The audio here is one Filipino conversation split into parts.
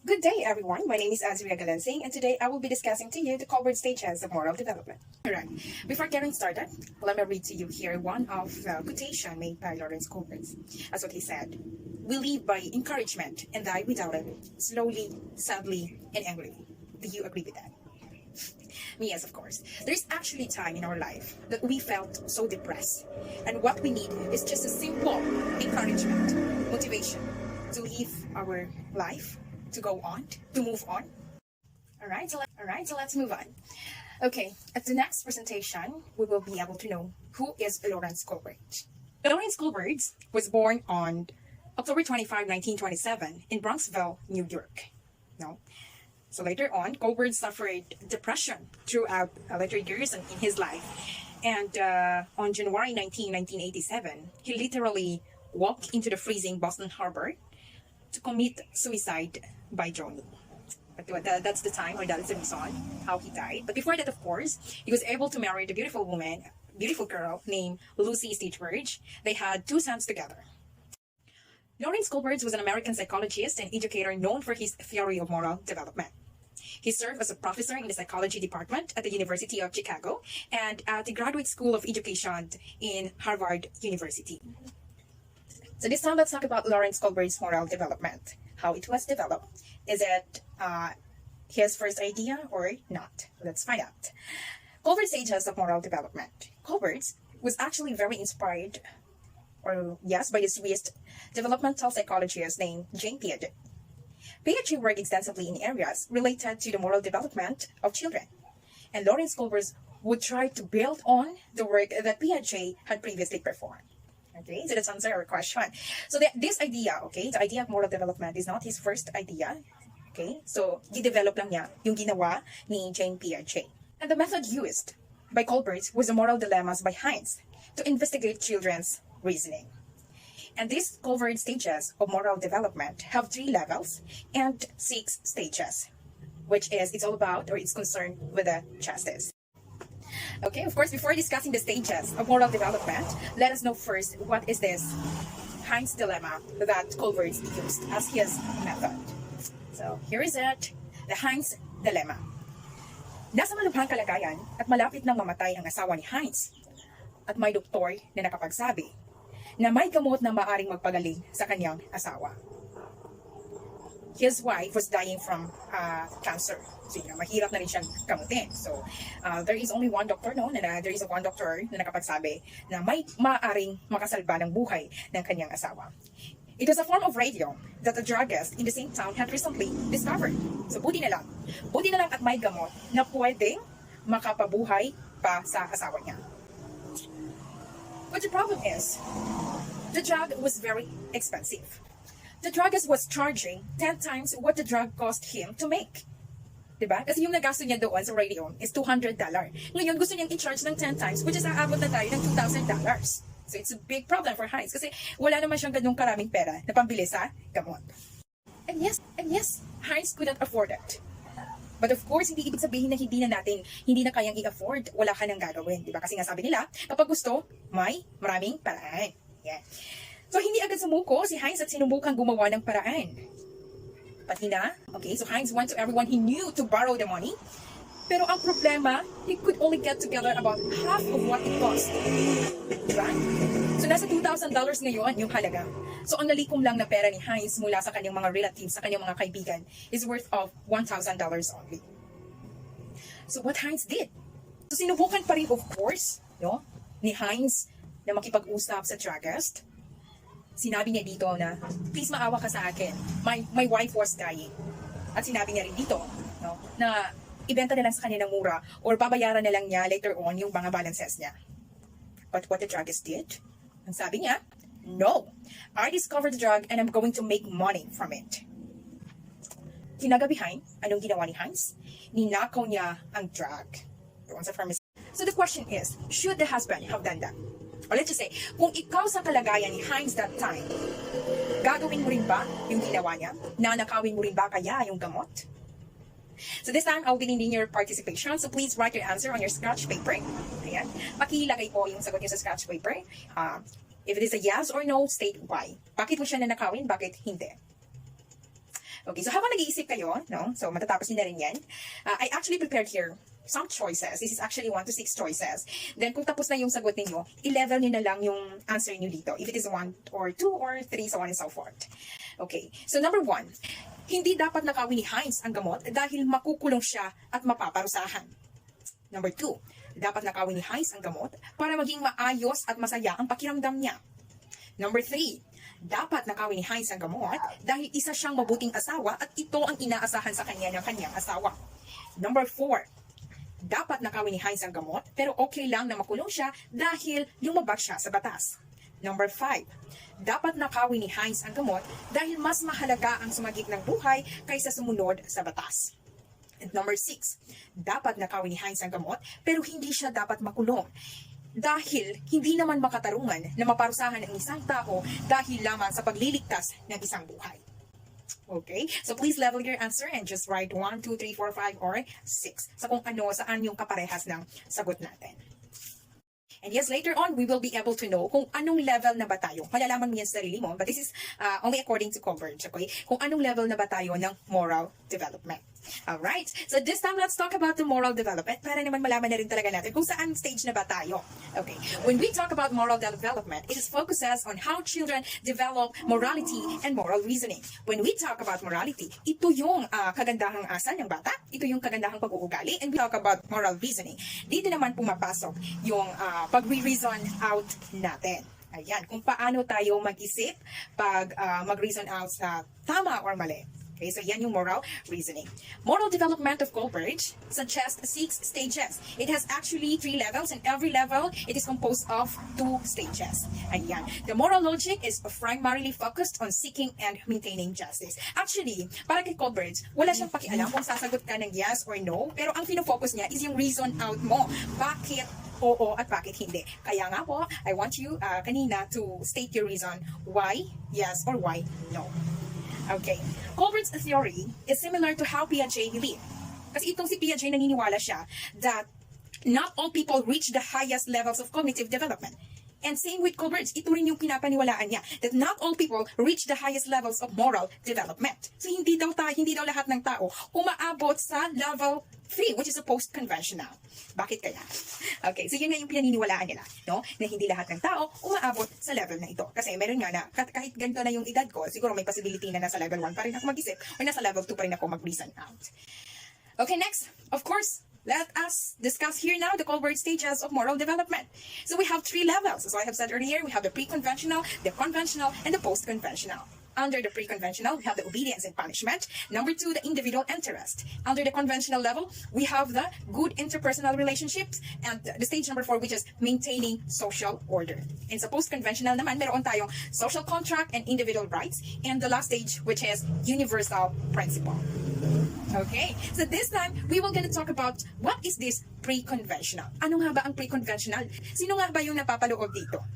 Good day, everyone. My name is Azria Galansing, and today I will be discussing to you the Kohlberg stages of moral development. Alright, before getting started, let me read to you here one of the quotation made by Lawrence Kohlberg. As what he said, "We live by encouragement and die without it, slowly, sadly, and angrily." Do you agree with that? Yes, of course. There's actually time in our life that we felt so depressed, and what we need is just a simple encouragement, motivation to live our life, to go on, to move on. Alright, so let's move on. Okay, at the next presentation, we will be able to know who is Lawrence Kohlberg. Lawrence Kohlberg was born on October 25, 1927 in Bronxville, New York. No. So later on, Kohlberg suffered depression throughout later years in his life. And on January 19, 1987, he literally walked into the freezing Boston Harbor to commit suicide by drowning. But that's the time, or that's the reason how he died. But before that, of course, he was able to marry the beautiful girl named Lucy Stitchburg. They had 2 sons together. Lawrence Kohlberg was an American psychologist and educator known for his theory of moral development. He served as a professor in the psychology department at the University of Chicago and at the Graduate School of Education in Harvard University. So this time, let's talk about Lawrence Kohlberg's moral development. How it was developed. Is it his first idea or not? Let's find out. Kohlberg's stages of moral development. Kohlberg was actually very inspired, by the Swiss developmental psychologist named Jean Piaget. Piaget worked extensively in areas related to the moral development of children. And Lawrence Kohlberg would try to build on the work that Piaget had previously performed. Okay, so let's answer our question. So this idea, the idea of moral development is not his first idea. Okay, so i-develop lang niya yung ginawa ni Jean Piaget. And the method used by Kohlberg was the moral dilemmas by Heinz to investigate children's reasoning. And these Kohlberg stages of moral development have 3 levels and 6 stages, which is, it's all about, or it's concerned with the justice. Okay, of course, before discussing the stages of moral development, let us know first what is this Heinz Dilemma that Kohlberg used as his method. So here is it, the Heinz Dilemma. Nasa malubhang kalagayan at malapit nang mamatay ang asawa ni Heinz. At may doktor na nakapagsabi na may gamot na maaring magpagaling sa kanyang asawa. His wife was dying from cancer. So, mahirap na rin siyang gamutin. So, there is only one doctor there is one doctor na nakapagsabi na may maaaring makasalba ng buhay ng kanyang asawa. It was a form of radio that a druggist in the same town had recently discovered. So, buti na lang at may gamot na pwedeng makapabuhay pa sa asawa niya. But the problem is, the drug was very expensive. The druggist was charging 10 times what the drug cost him to make. Diba? Kasi yung nagasto niya doon sa radio is $200. Ngayon, gusto niyang i-charge ng 10 times, which is aabot na tayo ng $2,000. So it's a big problem for Heinz kasi wala naman siyang ganung karaming pera na pambili sa gamot. And yes, Heinz couldn't afford it. But of course, hindi ibig sabihin na hindi na kayang i-afford, wala ka nang gagawin. Diba? Kasi nga sabi nila, kapag gusto, may maraming paraan. Yeah. So, hindi agad sumuko si Heinz at sinubukang gumawa ng paraan. Pati na, so Heinz went to everyone he knew to borrow the money. Pero ang problema, he could only get together about half of what it cost. Diba? So, nasa $2,000 ngayon yung halaga. So, ang nalikom lang na pera ni Heinz mula sa kanyang mga relatives, sa kanyang mga kaibigan, is worth of $1,000 only. So, what Heinz did? So, sinubukan pa rin, of course, ni Heinz na makipag-usap sa druggist. Sinabi niya dito na, please maawa ka sa akin. My wife was dying. At sinabi niya rin dito, na ibenta na lang sa kanya ng mura or babayaran na lang niya later on yung mga balances niya. But what the druggist did? Ang sabi niya, no, I discovered the drug and I'm going to make money from it. Kinagabihan, anong ginawa ni Heinz? Ninakaw niya ang drug doon sa pharmacy. So the question is, should the husband have done that? Or let's just say, kung ikaw sa kalagayan ni Heinz that time, gagawin mo rin ba yung ginawa niya? Nanakawin mo rin ba kaya yung gamot? So this time, I'll be needing your participation. So please write your answer on your scratch paper. Ayan. Pakilagay po yung sagot niyo sa scratch paper. If it is a yes or no, state why. Bakit mo siya nanakawin? Bakit hindi? Okay, so habang nag-iisip kayo, no? So matatapos niyo na rin yan. I actually prepared here some choices. This is actually 1 to 6 choices. Then kung tapos na yung sagot ninyo, i-level niyo na lang yung answer niyo dito. If it is 1 or 2 or 3, so on and so forth. Okay, so number 1, hindi dapat nakawin ni Heinz ang gamot dahil makukulong siya at mapaparusahan. Number 2, dapat nakawin ni Heinz ang gamot para maging maayos at masaya ang pakiramdam niya. Number 3, dapat nakawin ni Heinz ang gamot dahil isa siyang mabuting asawa at ito ang inaasahan sa kanya ng kanyang asawa. Number 4, dapat nakawin ni Heinz ang gamot pero okay lang na makulong siya dahil lumabag siya sa batas. Number 5, dapat nakawin ni Heinz ang gamot dahil mas mahalaga ang sumagip ng buhay kaysa sumunod sa batas. And number 6, dapat nakawin ni Heinz ang gamot pero hindi siya dapat makulong dahil hindi naman makatarungan na maparusahan ang isang tao dahil lamang sa pagliligtas ng isang buhay. Okay, so please level your answer and just write 1, 2, 3, 4, 5, or 6 sa kung ano, saan yung kaparehas ng sagot natin. And yes, later on, we will be able to know kung anong level na ba tayo. Malalaman mo yan sa sarili mo, but this is only according to Kohlberg, okay? Kung anong level na ba tayo ng moral development. Alright, so this time, let's talk about the moral development para naman malaman na rin talaga natin kung saan stage na ba tayo. Okay, when we talk about moral development, it focuses on how children develop morality and moral reasoning. When we talk about morality, ito yung kagandahang asal ng bata, ito yung kagandahang pag-uugali, and we talk about moral reasoning. Dito naman pumapasok yung pag-reason out natin. Ayan, kung paano tayo mag-isip pag mag-reason out sa tama or mali. Okay, so yan yung moral reasoning. Moral development of Kohlberg suggests 6 stages. It has actually 3 levels, and every level, it is composed of 2 stages. Ayan. The moral logic is primarily focused on seeking and maintaining justice. Actually, para kay Kohlberg, wala siyang pakialam kung sasagot ka ng yes or no, pero ang fino-focus niya is yung reason out mo. Bakit oo at bakit hindi. Kaya nga po, I want you kanina to state your reason why yes or why no. Okay. Kohlberg's theory is similar to how Piaget believed. Kasi itong si Piaget naniniwala siya that not all people reach the highest levels of cognitive development. And same with Kohlberg, ito rin yung pinapaniwalaan niya that not all people reach the highest levels of moral development. So hindi daw lahat ng tao umaabot sa level 3, which is a post-conventional. Bakit kaya? Okay, so yun nga yung pinaniniwalaan nila, no? Na hindi lahat ng tao umaabot sa level na ito. Kasi meron nga na, kahit ganito na yung edad ko, siguro may possibility na nasa level 1 pa rin ako mag-isip or nasa level 2 pa rin ako mag-reason out. Okay, next, of course, let us discuss here now the Kohlberg stages of moral development. So we have 3 levels. As I have said earlier, we have the pre-conventional, the conventional, and the post-conventional. Under the pre-conventional, we have the obedience and punishment. Number 2, the individual interest. Under the conventional level, we have the good interpersonal relationships. And the stage number 4, which is maintaining social order. And sa post-conventional naman, meron tayong social contract and individual rights. And the last stage, which is universal principle. Okay, so this time, we will gonna talk about what is this pre-conventional. Ano nga ba ang pre-conventional? Sino nga ba yung napapaloob dito?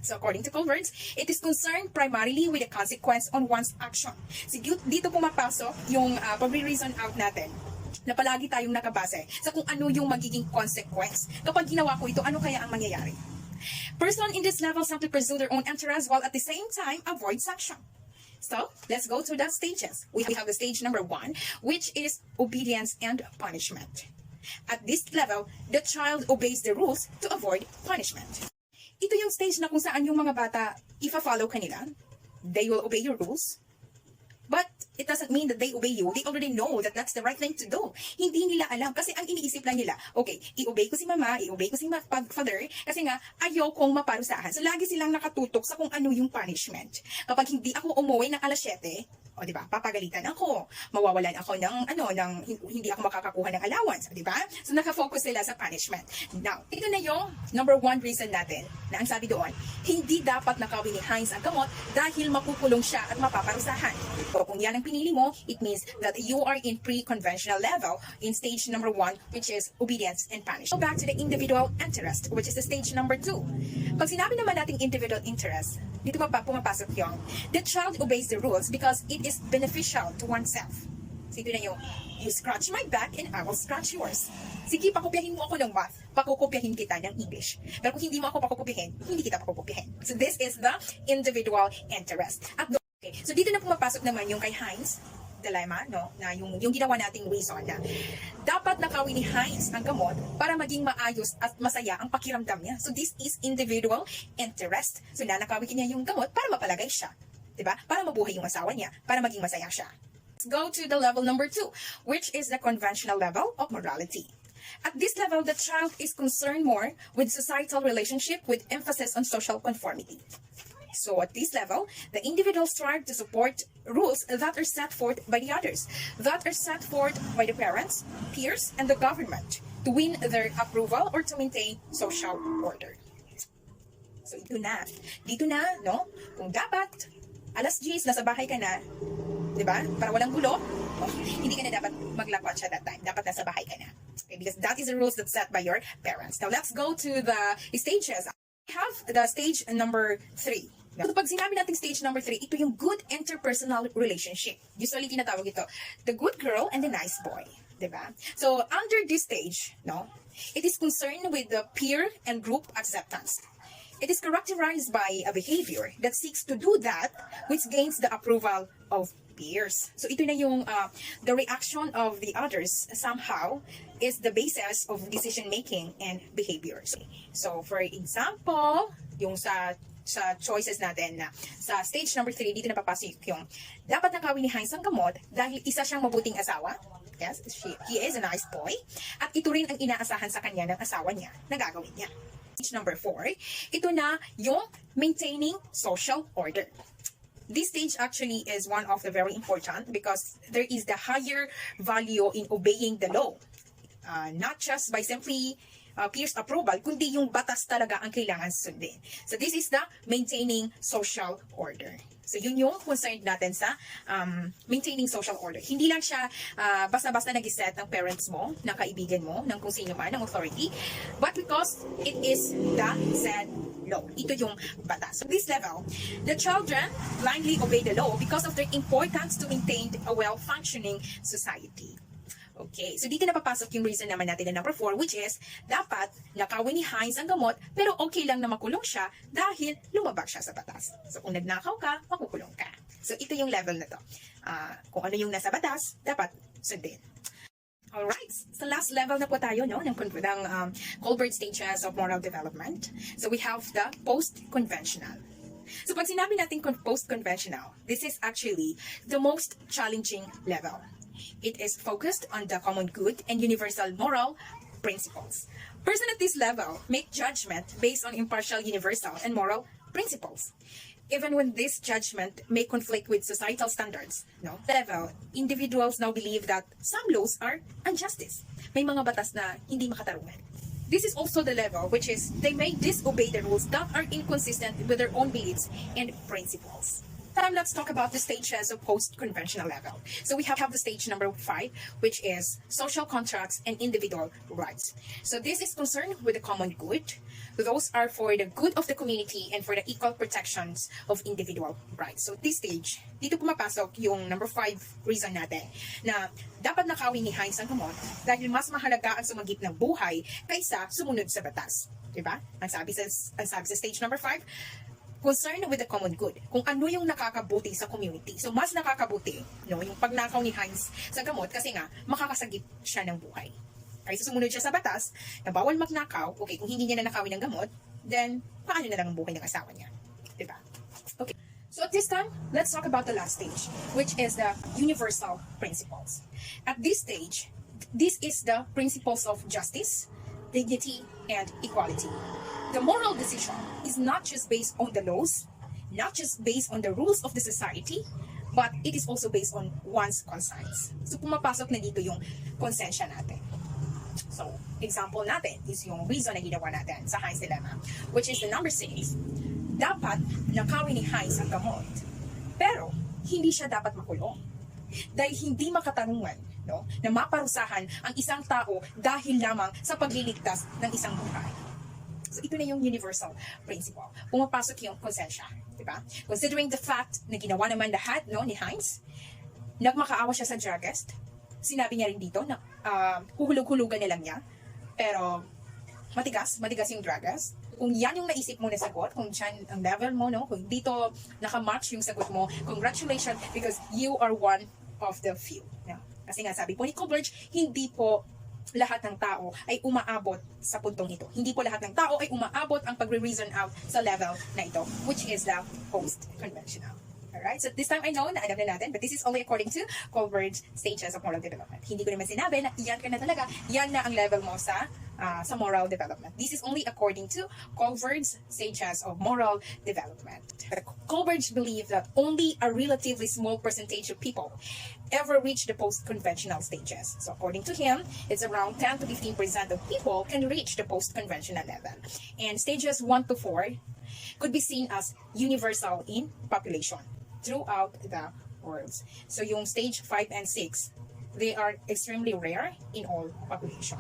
So according to Kohlberg, it is concerned primarily with the consequence on one's action. So dito pumapasok yung pag-reason out natin na palagi tayong nakabase sa kung ano yung magiging consequence. Kapag ginawa ko ito, ano kaya ang mangyayari? Person in this level simply pursue their own interests while at the same time avoid sanction. So, let's go through that stages. We have the stage number 1, which is obedience and punishment. At this level, the child obeys the rules to avoid punishment. Ito yung stage na kung saan yung mga bata, ifa-follow ka nila, they will obey your rules, but it doesn't mean that they obey you. They already know that that's the right thing to do. Hindi nila alam kasi ang iniisip lang nila, okay, i-obey ko si mama, i-obey ko si father, kasi nga, ayaw kong maparusahan. So, lagi silang nakatutok sa kung ano yung punishment. Kapag hindi ako umuwi ng alas 7, o di ba, papagalitan ako, mawawalan ako ng hindi ako makakakuha ng allowance, di ba? So nakafocus sila sa punishment. Now, ito na yung number 1 reason natin na ang sabi doon, hindi dapat nakawin ni Heinz ang gamot dahil makukulong siya at mapaparusahan. So kung yan ang pinili mo, it means that you are in pre-conventional level in stage number 1, which is obedience and punishment. Go back to the individual interest, which is the stage number 2. Pag sinabi naman natin individual interest, dito pumapasok yung the child obeys the rules because it is beneficial to oneself. So ito na yung, you scratch my back and I will scratch yours. Sige, pakopyahin mo ako ng math, pakokopyahin kita ng English. Pero kung hindi mo ako pakokopyahin, hindi kita pakokopyahin. So this is the individual interest. Okay, so dito na pumapasok naman yung kay Heinz, Dilemma, no? Na yung ginawa nating reason na dapat nakawin ni Heinz ang gamot para maging maayos at masaya ang pakiramdam niya. So this is individual interest. So nanakawin niya yung gamot para mapalagay siya. Diba? Para mabuhay yung asawa niya, para maging masaya siya. Let's go to the level number 2, which is the conventional level of morality. At this level, the child is concerned more with societal relationship with emphasis on social conformity. So at this level, the individuals strive to support rules that are set forth by the others, that are set forth by the parents, peers, and the government to win their approval or to maintain social order. So dito na, no? Kung dapat, alas 10, nasa bahay ka na, di ba? Para walang gulo, hindi ka na dapat maglakwat siya that time. Dapat nasa bahay ka na. Okay, because that is the rules that's set by your parents. Now, let's go to the stages. We have the stage number 3. So, pag sinabi natin stage number 3, ito yung good interpersonal relationship. Usually, tinatawag ito, the good girl and the nice boy. Diba? So, under this stage, no, it is concerned with the peer and group acceptance. It is characterized by a behavior that seeks to do that which gains the approval of peers. So ito na yung the reaction of the others somehow is the basis of decision making and behaviors. So for example, yung sa choices natin na sa stage number 3, dito napapasok yung dapat nakawin ni Heinz ang gamot dahil isa siyang mabuting asawa. Yes, he is a nice boy. At ito rin ang inaasahan sa kanya ng asawa niya na gagawin niya. Stage number 4, ito na yung maintaining social order. This stage actually is one of the very important because there is the higher value in obeying the law. Not just by simply peers approval, kundi yung batas talaga ang kailangan sundin. So this is the maintaining social order. So yun yung concerned natin sa maintaining social order. Hindi lang siya basta-basta nag-set ng parents mo, ng kaibigan mo, ng kung sino man, ng authority, but because it is the said law. Ito yung batas. So this level, the children blindly obey the law because of their importance to maintain a well-functioning society. Okay, so dito na papasok yung reason naman natin na number 4, which is, dapat nakawin ni Heinz ang gamot, pero okay lang na makulong siya dahil lumabag siya sa batas. So kung nagnakaw ka, makukulong ka. So ito yung level na to. Kung ano yung nasa batas, dapat sundin. Alright, so last level na po tayo, no, ng Kohlberg stages of moral development. So we have the post-conventional. So pag sinabi natin post-conventional, this is actually the most challenging level. It is focused on the common good and universal moral principles. Persons at this level make judgment based on impartial universal and moral principles. Even when this judgment may conflict with societal standards, no? Level, individuals now believe that some laws are injustice. May mga batas na hindi makatarungan. This is also the level which is they may disobey the rules that are inconsistent with their own beliefs and principles. Let's talk about the stages of post-conventional level. So we have the stage number 5, which is social contracts and individual rights. So this is concerned with the common good. Those are for the good of the community and for the equal protections of individual rights. So this stage, dito pumapasok yung number 5 reason natin na dapat nakawin ni Heinz ang gamot dahil mas mahalaga ang sumagip ng buhay kaysa sumunod sa batas. Diba? Ang sabi sa stage number 5, concerned with the common good. Kung ano yung nakakabuti sa community. So, mas nakakabuti, no, yung pagnakaw ni Heinz sa gamot kasi nga, makakasagip siya ng buhay. Kaysa sumunod siya sa batas, na bawal magnakaw, okay, kung hindi niya na nakawin ng gamot, then, paano na lang ang buhay ng asawa niya? Diba? Okay. So, at this time, let's talk about the last stage, which is the universal principles. At this stage, this is the principles of justice, dignity, and equality. The moral decision is not just based on the laws, not just based on the rules of the society, but it is also based on one's conscience. So, pumapasok na dito yung konsensya natin. So, example natin is yung reason na ginawa natin sa Heinz Dilemma, which is the number 6. Dapat nakawin ni Heinz ang gamot, pero hindi siya dapat makulong. Dahil hindi makatarungan, no, na maparusahan ang isang tao dahil lamang sa pagliligtas ng isang buhay. So, ito na yung universal principle. Pumapasok yung konsensya. Diba? Considering the fact na ginawa naman lahat, no, ni Heinz, nagmakaawa siya sa druggist. Sinabi niya rin dito na huhulog-hulugan na lang niya. Pero, matigas yung druggist. Kung yan yung naisip mo na sagot, kung dyan ang level mo, no, kung dito nakamatch yung sagot mo, congratulations because you are one of the few. No? Kasi nga sabi po ni Kohlberg, hindi po lahat ng tao ay umaabot sa puntong ito. Hindi po lahat ng tao ay umaabot ang pagre-reason out sa level na ito, which is the post-conventional. Alright, so this time I know na alam na natin, but this is only according to Kohlberg's stages of moral development. Hindi ko naman sinabi na yan ka na talaga, yan na ang level mo sa moral development. This is only according to Kohlberg's stages of moral development. Kohlberg believed that only a relatively small percentage of people ever reach the post-conventional stages. So according to him, it's around 10 to 15% of people can reach the post-conventional level. And stages 1 to 4 could be seen as universal in population throughout the world. So yung stage 5 and 6, they are extremely rare in all population.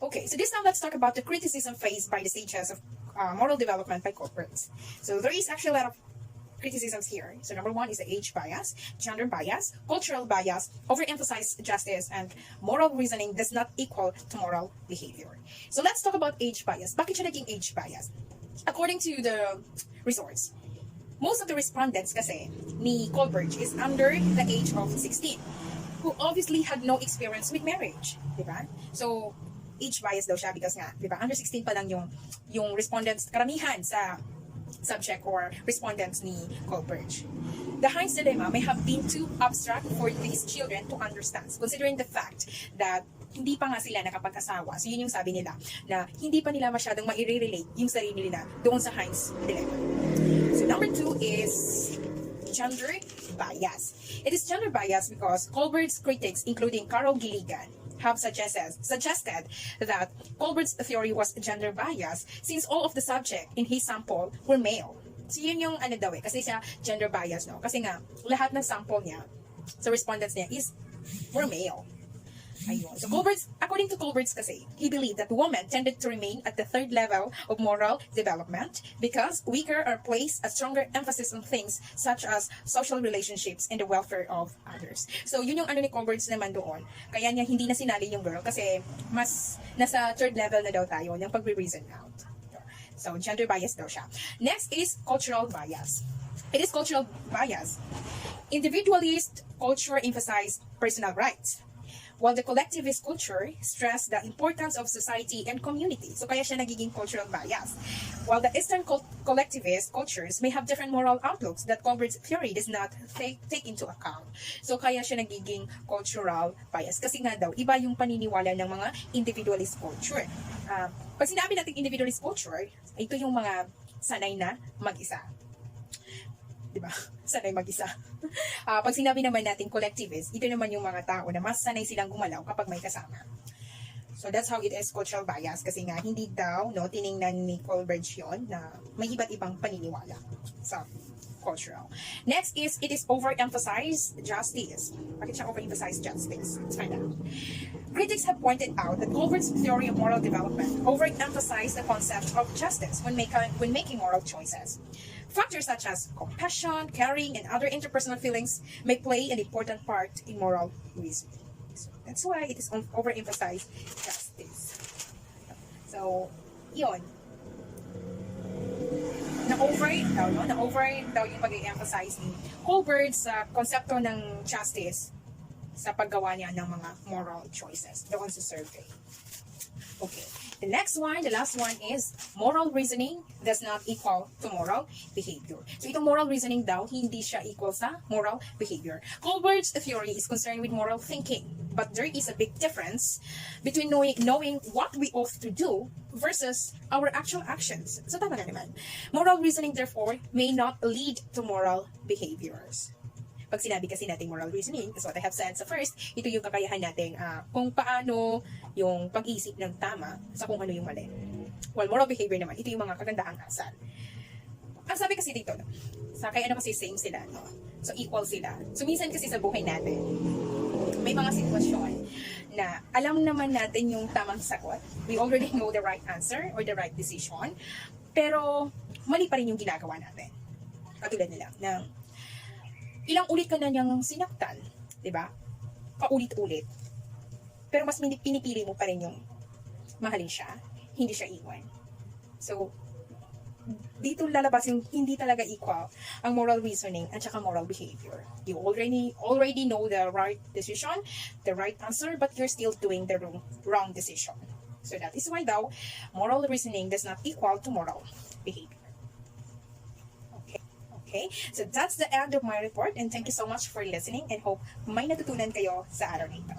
Okay, so this time let's talk about the criticism faced by the stages of moral development by corporates. So there is actually a lot of criticisms here. So number 1 is the age bias, gender bias, cultural bias, overemphasize justice, and moral reasoning does not equal to moral behavior. So let's talk about age bias. Bakit siya naging age bias? According to the resource, most of the respondents kasi ni Kohlberg is under the age of 16, who obviously had no experience with marriage, diba? So age bias daw siya because nga, diba, under 16 pa lang yung respondents, karamihan sa subject or respondents ni Kohlberg. The Heinz Dilemma may have been too abstract for these children to understand, considering the fact that hindi pa nga sila nakapag-asawa. So yun yung sabi nila, na hindi pa nila masyadong ma-relate yung sarili nila doon sa Heinz Dilemma. So number 2 is gender bias. It is gender bias because Kohlberg's critics, including Carol Gilligan, have suggested that Kohlberg's theory was gender bias since all of the subject in his sample were male. So yun yung ano daw kasi siya gender bias, no? Kasi nga, lahat ng sample niya, sa respondents niya were male. Ayun. So according to Kohlberg kasi, he believed that women tended to remain at the third level of moral development because weaker are placed a stronger emphasis on things such as social relationships and the welfare of others. So yun yung ano ni Kohlberg naman doon. Kaya niya hindi na sinali yung girl kasi mas nasa third level na daw tayo yung pag-reason out. So gender bias daw siya. Next is cultural bias. It is cultural bias. Individualist culture emphasizes personal rights, while the collectivist culture stressed the importance of society and community. So kaya siya nagiging cultural bias. While the Eastern collectivist cultures may have different moral outlooks that Kohlberg's theory does not take into account. So kaya siya nagiging cultural bias. Kasi nga daw, iba yung paniniwala ng mga individualist culture. Pag sinabi natin individualist culture, ito yung mga sanay na mag-isa. Diba? Sanay mag-isa. Pag sinabi naman natin collectivist, ito naman yung mga tao na mas sanay silang gumalaw kapag may kasama. So that's how it is cultural bias kasi nga hindi daw tiningnan ni Kohlberg yun na may iba't ibang paniniwala sa cultural. Next is it is overemphasized justice. Bakit siya overemphasized justice? Let's find out. Critics have pointed out that Kohlberg's theory of moral development overemphasized the concept of justice when making moral choices. Factors such as compassion, caring, and other interpersonal feelings may play an important part in moral reasoning. So that's why it is overemphasized justice. So, yun. Na-over daw yung pag-i-emphasize ni Kohlberg sa konsepto ng justice sa paggawa niya ng mga moral choices doon sa survey. Okay. The last one is moral reasoning does not equal to moral behavior. So itong moral reasoning daw, hindi siya equal sa moral behavior. Kohlberg's theory is concerned with moral thinking, but there is a big difference between knowing what we ought to do versus our actual actions. So tama na naman. Moral reasoning, therefore, may not lead to moral behaviors. Pag sinabi kasi natin moral reasoning, that's what I have said sa first, ito yung kakayahan natin kung paano yung pag-iisip ng tama sa kung ano yung mali. While moral behavior naman, ito yung mga kagandahang asal. Ang sabi kasi dito, kaya kasi same sila, no? So equal sila. So minsan kasi sa buhay natin, may mga sitwasyon na alam naman natin yung tamang sagot. We already know the right answer or the right decision, pero mali pa rin yung ginagawa natin. Katulad nila, na ilang ulit ka na niyang sinaktan, di ba? Paulit-ulit. Pero mas pinipili mo pa rin yung mahalin siya, hindi siya iwan. So, dito lalabas yung hindi talaga equal ang moral reasoning at saka moral behavior. You already know the right decision, the right answer, but you're still doing the wrong decision. So that is why daw, moral reasoning does not equal to moral behavior. Okay, so that's the end of my report, and thank you so much for listening, and hope may natutunan kayo sa araw nito.